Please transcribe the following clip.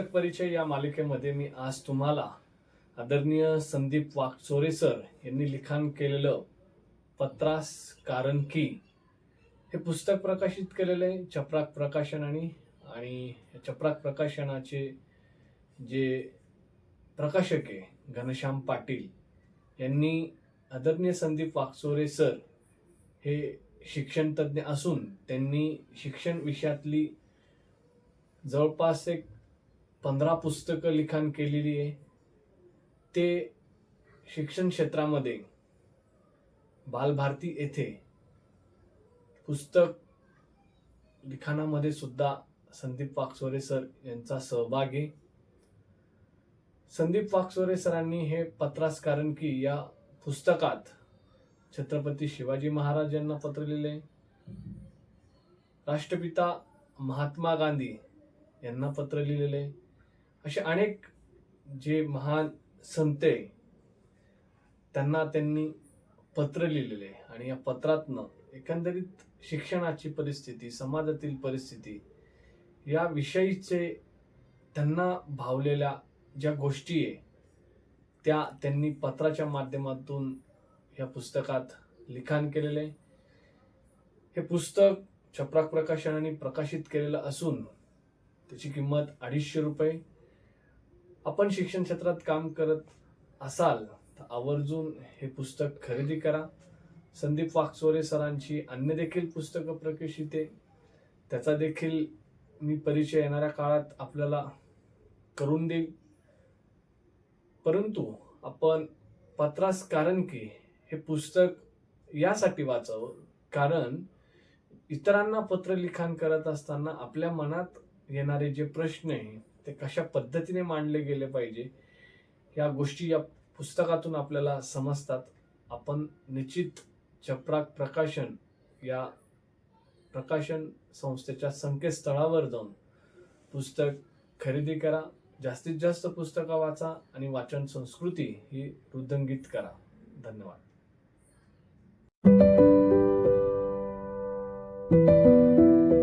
पुस्तक परिचय या मालिकेमध्ये मी आज तुम्हाला आदरणीय संदीप वाकचोरे सर यांनी लिखाण केलेलं पत्रास कारण की हे पुस्तक प्रकाशित केलेले चपराक प्रकाशनाने आणि चपराक प्रकाशनाचे जे प्रकाशक आहे घनश्याम पाटील यांनी आदरणीय संदीप वाकचोरे सर हे शिक्षण तज्ञ असून त्यांनी शिक्षण विषयातली जवळपास एक 15 पुस्तकं लिखाण केलेली आहे. ते शिक्षण क्षेत्रामध्ये बालभारती येथे पुस्तक लिखाणामध्ये सुद्धा संदीप वाकचोरे सर यांचा सहभाग आहे. संदीप वाकचोरे सरांनी हे पत्रास कारण की या पुस्तकात छत्रपती शिवाजी महाराज यांना पत्र लिहिले, राष्ट्रपिता महात्मा गांधी यांना पत्र लिहिलेले, असे अनेक जे महान संत आहे त्यांना त्यांनी पत्र लिहिलेले आणि या पत्रातनं एकंदरीत शिक्षणाची परिस्थिती, समाजातील परिस्थिती या विषयीचे त्यांना भावलेल्या ज्या गोष्टी आहे त्या त्यांनी पत्राच्या माध्यमातून या पुस्तकात लिखाण केलेले. हे पुस्तक चपराक प्रकाशनाने प्रकाशित केलेलं असून त्याची किंमत 250 रुपये. आपण शिक्षण क्षेत्रात काम करत असाल तर आवर्जून हे पुस्तक खरेदी करा. संदीप वाकचोरे सरांची अन्य देखील पुस्तकं प्रकाशित आहे, त्याचा देखील मी परिचय येणाऱ्या काळात आपल्याला करून देईल. परंतु आपण पत्रास कारण की हे पुस्तक यासाठी वाचावं कारण इतरांना पत्र लिखाण करत असताना आपल्या मनात येणारे जे प्रश्न आहे ते कशा पद्धतीने मांडले गेले पाहिजे या गोष्टी या पुस्तकातून आपल्याला समजतात. आपण निश्चित चपराक प्रकाशन या प्रकाशन संस्थेच्या संकेतस्थळावर जाऊन पुस्तक खरेदी करा. जास्तीत जास्त पुस्तकं वाचा आणि वाचन संस्कृती ही वृद्धिंगित करा. धन्यवाद.